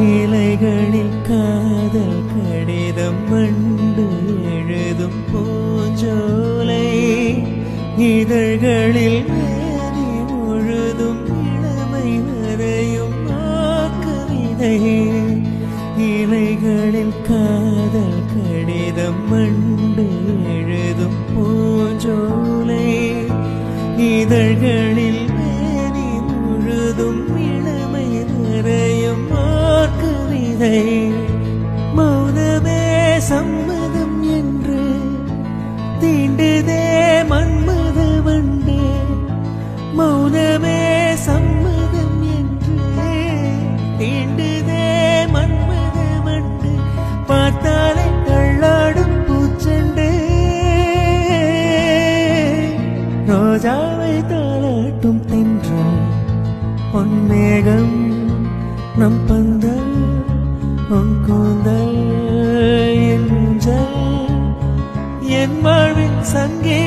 இலைகளில் காதல் கடிதம் மண்டு எழுதும் பூஞ்சோலை இதழ்களில் மேனி முழுதும் இளமை வரையும் கவிதை இலைகளில் காதல் கடிதம் மண்டு எழுதும் பூஞ்சோலை இதழ்களில் மேனி முழுதும் இளமை வரையும் கவிதை மௌனமே சம்மதம் என்று தீண்டுதே மன்மத வண்டு மௌனமே சம்மதம் என்று தீண்டுதே மன்மத வண்டு பார்த்தாலே தள்ளாடும் பூச்செண்டு ரோஜாவை தாளாட்டும் தென்றல் பொன்மேகம் நம் பந்தல் உன் கூந்தல் என் வாழ்வின் சங்கே